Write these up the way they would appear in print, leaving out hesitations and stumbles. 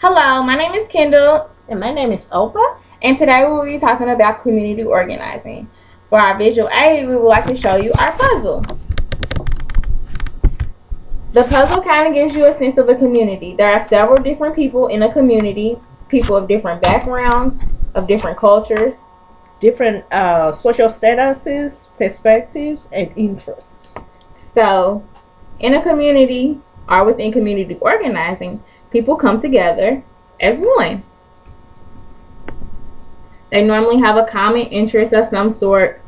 Hello, my name is Kendall, And my name is Oprah. and today we will be talking about community organizing. For our visual aid, we would like to show you our puzzle. The puzzle kind of gives you a sense of a community. There are several different people in a community, people of different backgrounds, of different cultures. Different social statuses, perspectives, and interests. So, in a community or within community organizing, people come together as one. They normally have a common interest of some sort,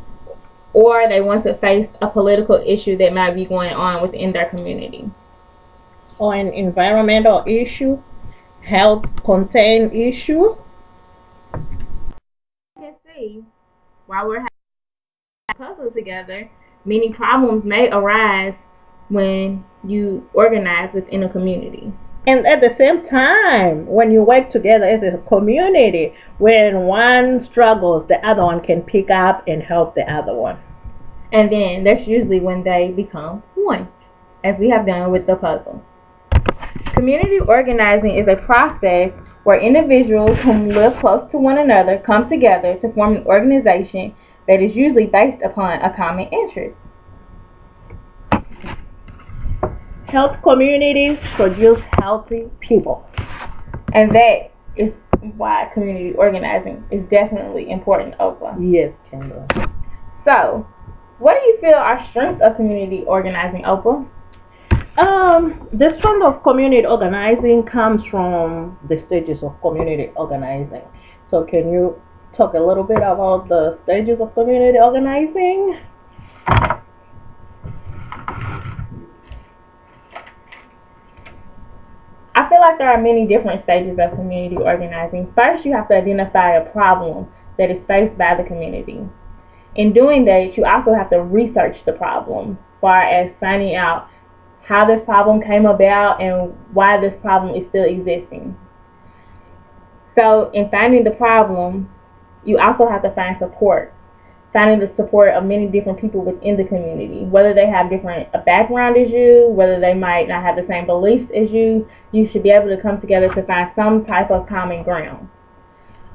or they want to face a political issue that might be going on within their community. Or an environmental issue, health contained issue. You can see, while we're having puzzles together, many problems may arise when you organize within a community. And at the same time, when you work together as a community, when one struggles, the other one can pick up and help the other one. And then that's usually when they become one, as we have done with the puzzle. Community organizing is a process where individuals who live close to one another come together to form an organization that is usually based upon a common interest. Health communities produce healthy people. And that is why community organizing is definitely important, Oprah. Yes, Kendall. So, what do you feel are strengths of community organizing, Oprah? The strength of community organizing comes from the stages of community organizing. So can you talk a little bit about the stages of community organizing? I feel like there are many different stages of community organizing. First, you have to identify a problem that is faced by the community. In doing that, you also have to research the problem, as far as finding out how this problem came about and why this problem is still existing. So, in finding the problem, you also have to find support. Finding the support of many different people within the community, whether they have different background as you, whether they might not have the same beliefs as you should be able to come together to find some type of common ground.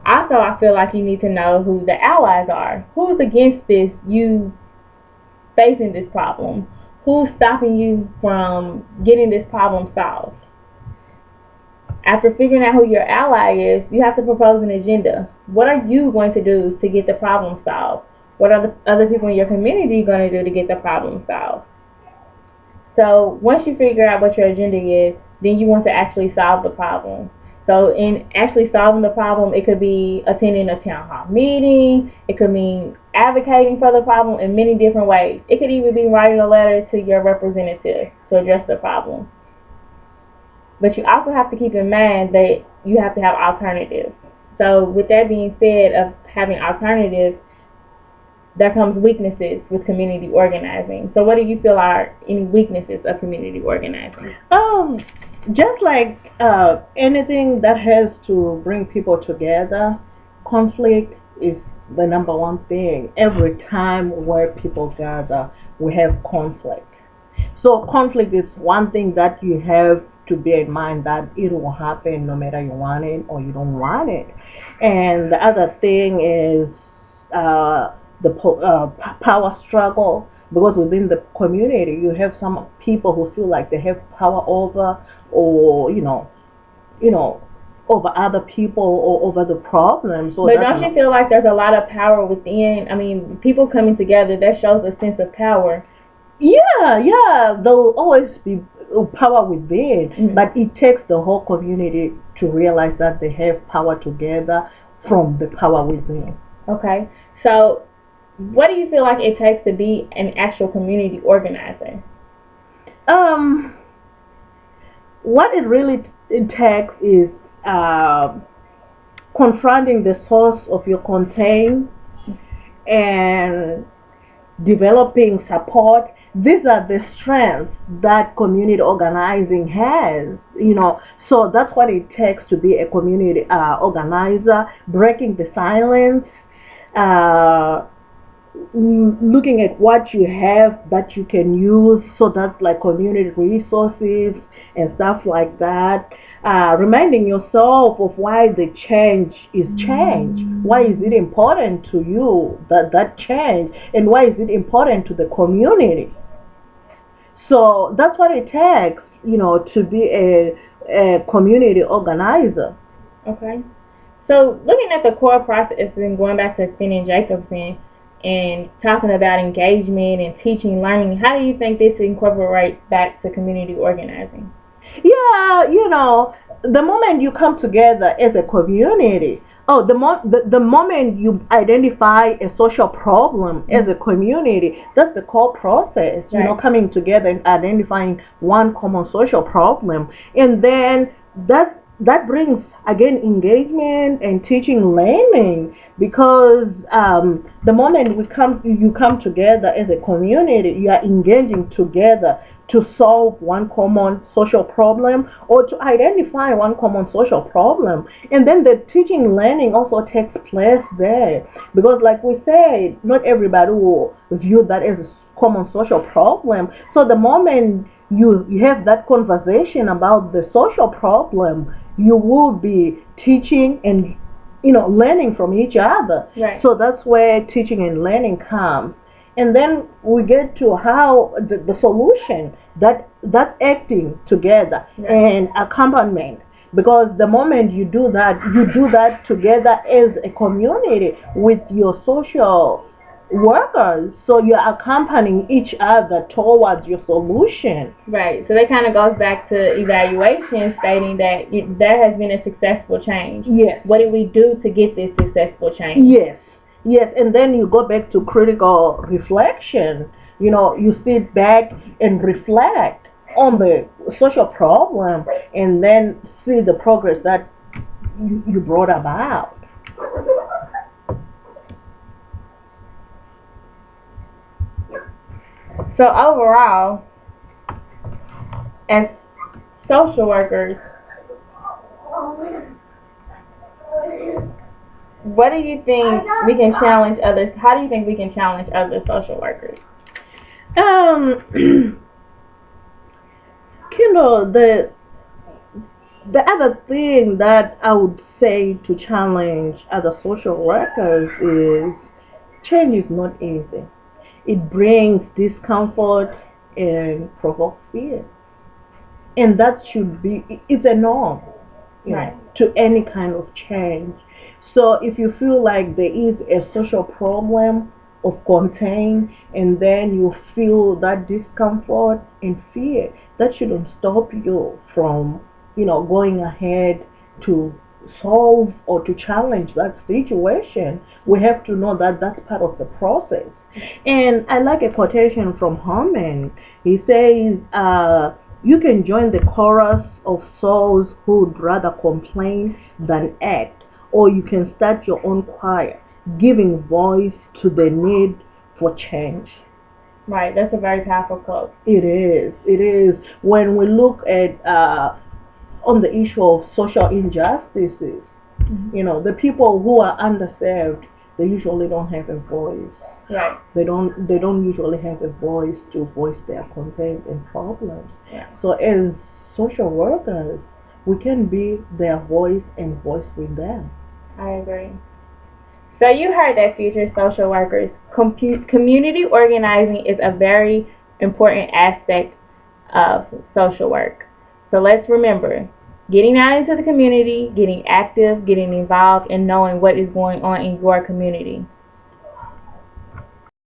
Also, I feel like you need to know who the allies are. Who's against this, you facing this problem? Who's stopping you from getting this problem solved? After figuring out who your ally is, you have to propose an agenda. What are you going to do to get the problem solved? What are the other people in your community going to do to get the problem solved? So once you figure out what your agenda is, then you want to actually solve the problem. So in actually solving the problem, it could be attending a town hall meeting. It could mean advocating for the problem in many different ways. It could even be writing a letter to your representative to address the problem. But you also have to keep in mind that you have to have alternatives. So with that being said, of having alternatives, there comes weaknesses with community organizing. So what do you feel are any weaknesses of community organizing? Just like anything that has to bring people together, conflict is the number one thing. Every time where people gather, we have conflict. So conflict is one thing that you have to bear in mind, that it will happen no matter you want it or you don't want it. And the other thing is power struggle, because within the community you have some people who feel like they have power over, or over other people or over the problems. So but don't you feel like there's a lot of power within? I mean, people coming together, that shows a sense of power. Yeah, there'll always be power within, mm-hmm. But it takes the whole community to realize that they have power together from the power within. Okay, so what do you feel like it takes to be an actual community organizer? What it really takes is confronting the source of your content and developing support. These are the strengths that community organizing has, so that's what it takes to be a community organizer: breaking the silence, looking at what you have that you can use, so that's like community resources and stuff like that. Reminding yourself of why the change is change. Why is it important to you, that change, and why is it important to the community? So that's what it takes, to be a community organizer. Okay. So looking at the core process and going back to Finney and Jacobson and talking about engagement and teaching, learning, how do you think this incorporates back to community organizing? Yeah, the moment you come together as a community, the moment you identify a social problem as a community, that's the core process, Right. coming together and identifying one common social problem. And then that brings, again, engagement and teaching, learning, because the moment you come together as a community, you are engaging together to solve one common social problem or to identify one common social problem. And then the teaching, learning also takes place there, because like we said, not everybody will view that as a common social problem. So the moment you have that conversation about the social problem, you will be teaching and learning from each other. Right. So that's where teaching and learning comes. And then we get to how the solution, that's acting together, Right. and accompaniment. Because the moment you do that together as a community with your social workers, so you're accompanying each other towards your solution. Right. So that kind of goes back to evaluation, stating that there has been a successful change. Yes. What did we do to get this successful change? Yes, and then you go back to critical reflection. You sit back and reflect on the social problem, and then see the progress that you brought about. So overall, as social workers, what do you think we can challenge others? How do you think we can challenge other social workers? The other thing that I would say to challenge other social workers is change is not easy. It brings discomfort and provokes fear. And that should be, it's a norm, Right. to any kind of change. So if you feel like there is a social problem of contain, and then you feel that discomfort and fear, that shouldn't stop you from, going ahead to solve or to challenge that situation. We have to know that that's part of the process. And I like a quotation from Herman. He says, you can join the chorus of souls who'd rather complain than act, or you can start your own choir, giving voice to the need for change. Right, that's a very powerful quote. It is. When we look at on the issue of social injustices, the people who are underserved, they usually don't have a voice. Right. They don't usually have a voice to voice their concerns and problems. Yeah. So as social workers, we can be their voice and voice with them. I agree. So you heard that, future social workers. Community organizing is a very important aspect of social work. So let's remember, getting out into the community, getting active, getting involved, and knowing what is going on in your community.